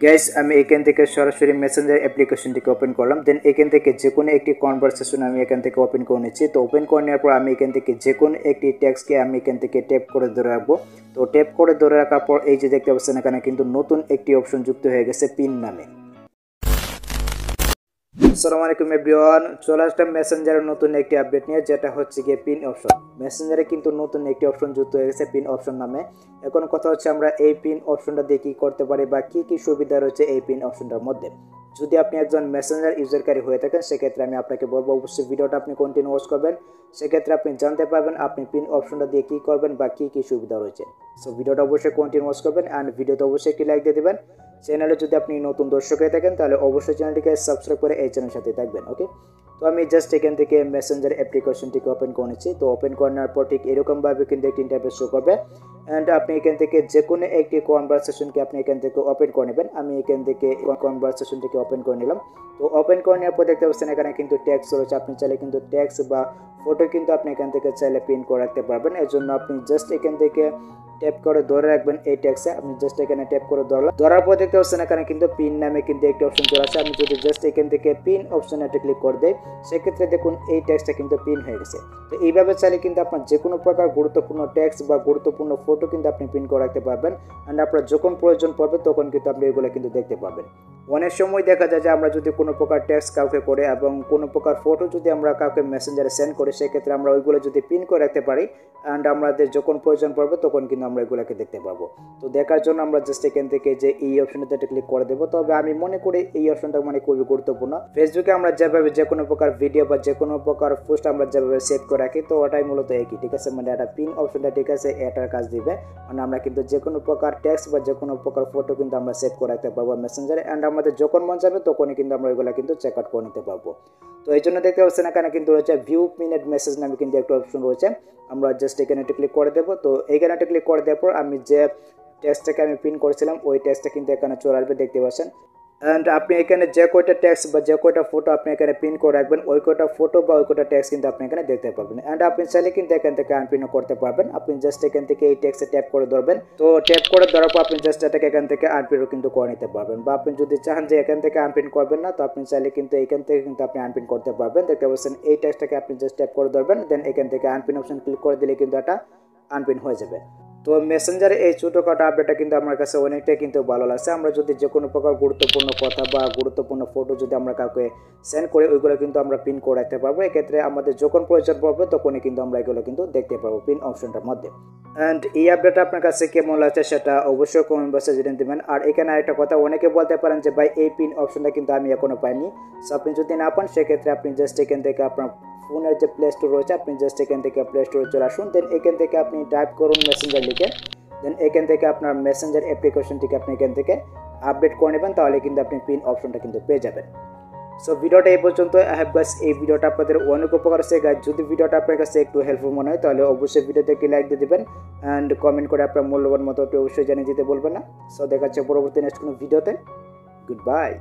Guys আমি এখান থেকে সরাসরি মেসেঞ্জার অ্যাপ্লিকেশনটিকে ওপেন করলাম। দেন এখান থেকে যে কোনো একটি কনভারসেশন আমি এখান থেকে ওপেন করে নিচ্ছি। তো ওপেন করে নেওয়ার পর আমি এখান থেকে যে কোনো একটি টেক্সটকে আমি এখান থেকে ট্যাপ করে ধরে রাখবো। তো ট্যাপ করে ধরে রাখার পর এই যে দেখতে পাচ্ছেন এখানে কিন্তু নতুন একটি অপশন যুক্ত হয়ে গেছে পিন নামে। আসসালামু আলাইকুম এভরিওয়ান, চলে আসলাম মেসেঞ্জারের নতুন একটি আপডেট নিয়ে, যেটা হচ্ছে গিয়ে পিন অপশন। মেসেঞ্জারে কিন্তু নতুন একটি অপশন যুক্ত হয়ে গেছে পিন অপশন নামে। এখন কথা হচ্ছে আমরা এই পিন অপশনটা দিয়ে কী করতে পারি বা কী কী সুবিধা রয়েছে এই পিন অপশনটার মধ্যে। যদি আপনি একজন মেসেঞ্জার ইউজারকারী হয়ে থাকেন সেক্ষেত্রে আমি আপনাকে বলবো অবশ্যই ভিডিওটা আপনি কন্টিনিউ ওয়াচ করবেন। সেক্ষেত্রে আপনি জানতে পারবেন আপনি পিন অপশনটা দিয়ে কী করবেন বা কী কী সুবিধা রয়েছে। সো ভিডিওটা অবশ্যই কন্টিনিউ ওয়াচ করবেন অ্যান্ড ভিডিওতে অবশ্যই একটি লাইক দিয়ে দেবেন। চ্যানেলে যদি আপনি নতুন দর্শক হয়ে থাকেন তাহলে অবশ্যই চ্যানেলটিকে সাবস্ক্রাইব করে এই চ্যানেলের সাথে থাকবেন। ওকে, তো আমি জাস্ট এখান থেকে মেসেঞ্জার অ্যাপ্লিকেশনটিকে ওপেন করে নিচ্ছি। তো ওপেন করার পর ঠিক এরকমভাবে কিন্তু একটি ইন্টারফেস শো করবে অ্যান্ড আপনি এখান থেকে যে কোনো একটি কনভারসেশনকে আপনি এখান থেকে ওপেন করে নেবেন। আমি এখান থেকে কনভারসেশনটিকে ওপেন করে নিলাম। তো ওপেন করে নেওয়ার পর দেখতে পাচ্ছেন এখানে কিন্তু ট্যাক্স রয়েছে। আপনি চাইলে কিন্তু ট্যাক্স বা ফটো কিন্তু আপনি এখান থেকে চাইলে পিন করে রাখতে পারবেন। এর জন্য আপনি জাস্ট এখান থেকে ট্যাপ করে ধরে রাখবেন এই ট্যাক্সে। আপনি জাস্ট এখানে ট্যাপ করে ধরার পর দেখতে পাচ্ছেন এখানে কিন্তু পিন নামে কিন্তু একটি অপশন চলে আসে। আমি যদি জাস্ট এখান থেকে পিন অপশনে একটা ক্লিক করে দেই সেক্ষেত্রে দেখুন এই ট্যাক্সটা কিন্তু পিন হয়ে গেছে। তো এইভাবে চাইলে কিন্তু আপনার যে কোনো প্রকার গুরুত্বপূর্ণ ট্যাক্স বা গুরুত্বপূর্ণ ফটো কিন্তু আপনি পিন করে রাখতে পারবেন অ্যান্ড আপনার যখন প্রয়োজন পড়বে তখন কিন্তু আপনি এগুলো কিন্তু দেখতে পাবেন। অনেক সময় দেখা যায় যে আমরা যদি কোনো প্রকার ট্যাক্স কাউকে করে এবং কোনো প্রকার ফটো যদি আমরা কাউকে মেসেঞ্জারে সেন্ড করি সেক্ষেত্রে আমরা ওইগুলো যদি পিন করে রাখতে পারি অ্যান্ড আমাদের যখন প্রয়োজন পড়বে তখন কিন্তু আমরা এগুলোকে দেখতে পাবো। তো দেখার জন্য আমরা জাস্ট এখান থেকে যে এই অপশনটাতে ক্লিক করে দেবো। তবে আমি মনে করি এই অপশনটা মানে খুবই গুরুত্বপূর্ণ। ফেসবুকে আমরা যেভাবে যে কোনো প্রকার ভিডিও বা যে কোনো প্রকার পোস্ট আমরা যেভাবে সেভ করে রাখি তো ওটাই মূলত একই, ঠিক আছে। মানে এটা পিন অপশনটা ঠিক আছে এটার কাজ দিবে। মানে আমরা কিন্তু যে কোনো প্রকার টেক্সট বা যে কোনো প্রকার ফটো কিন্তু আমরা সেভ করে রাখতে পারবো মেসেঞ্জারে অ্যান্ড আমাদের যখন মন যাবে তখনই কিন্তু আমরা এগুলো কিন্তু চেক আউট করে নিতে পারবো। তো এই জন্য দেখতে পাচ্ছেন এখানে কিন্তু রয়েছে ভিউ পিনেড মেসেজ নামে কিন্তু একটা অপশন রয়েছে। আমরা জাস্ট এখানে একটা ক্লিক করে দেবো। তো এইখানে একটা ক্লিক করে দেওয়ার পর আমি যে টেক্সটটাকে আমি পিন করেছিলাম ওই টেক্সটটা কিন্তু এখানে চলে আসবে, দেখতে পাচ্ছেন। অ্যান্ড আপনি এখানে যে কয়টা টেক্সট বা যে কয়টা ফটো আপনি এখানে পিন করে রাখবেন ওই কয়টা ফটো বা ওই কয়টা টেক্সট কিন্তু আপনি এখানে দেখতে পারবেন অ্যান্ড আপনি চাইলে কিন্তু এখান থেকে আনপিনও করতে পারবেন। আপনি জাস্ট এখান থেকে এই টেক্সটে ট্যাপ করে ধরবেন। তো ট্যাপ করে ধরার পর আপনি জাস্ট এটাকে এখান থেকে আনপিনও কিন্তু করে নিতে পারবেন। বা আপনি যদি চান যে এখান থেকে আনপিন করবেন না তো আপনি চাইলে কিন্তু এখান থেকে কিন্তু আপনি আনপিন করতে পারবেন। দেখতে পাচ্ছেন এই টেক্সটটাকে আপনি জাস্ট ট্যাপ করে ধরবেন, দেন এখান থেকে আনপিন অপশন ক্লিক করে দিলে কিন্তু এটা আনপিন হয়ে যাবে। তো মেসেঞ্জারে এই ছোটোখাটো আপডেটটা কিন্তু আমার কাছে অনেকটাই কিন্তু ভালো লাগছে। আমরা যদি যে কোনো প্রকার গুরুত্বপূর্ণ কথা বা গুরুত্বপূর্ণ ফটো যদি আমরা কাউকে সেন্ড করি ওইগুলো কিন্তু আমরা পিন করে রাখতে পারবো। এক্ষেত্রে আমাদের যখন প্রয়োজন পড়বে তখনই কিন্তু আমরা এগুলো কিন্তু দেখতে পারবো পিন অপশনটার মধ্যে। অ্যান্ড এই আপডেটটা আপনার কাছে কেমন লাগছে সেটা অবশ্যই কমেন্ট বক্সে জেনে দেবেন। আর এখানে আরেকটা কথা, অনেকে বলতে পারেন যে ভাই এই পিন অপশনটা কিন্তু আমি এখনও পাইনি। সো আপনি যদি না পান সেক্ষেত্রে আপনি জাস্ট এখান থেকে আপনার ফোনের যে প্লে স্টোর রয়েছে আপনি জাস্ট এখান থেকে প্লে স্টোরে চলে আসুন। দেন এখান থেকে আপনি টাইপ করুন মেসেঞ্জার লিখে, দেন এখান থেকে আপনার মেসেঞ্জার অ্যাপ্লিকেশনটিকে আপনি এখান থেকে আপডেট করে নেবেন, তাহলে কিন্তু আপনি পিন অপশনটা কিন্তু পেয়ে যাবেন। সো ভিডিওটা এই পর্যন্ত। আই হ্যাভ গাইস এই ভিডিওটা আপনাদের অনেক উপকার হচ্ছে গাইস। যদি ভিডিওটা আপনার কাছে একটু হেল্পফুল মনে হয় তাহলে অবশ্যই ভিডিওতে একটি লাইক দিয়ে দেবেন অ্যান্ড কমেন্ট করে আপনার মূল্যবান মতামত অবশ্যই জানিয়ে দিতে বলবেন না। সো দেখা হচ্ছে পরবর্তী নেক্সট কোনো ভিডিওতে। Good bye.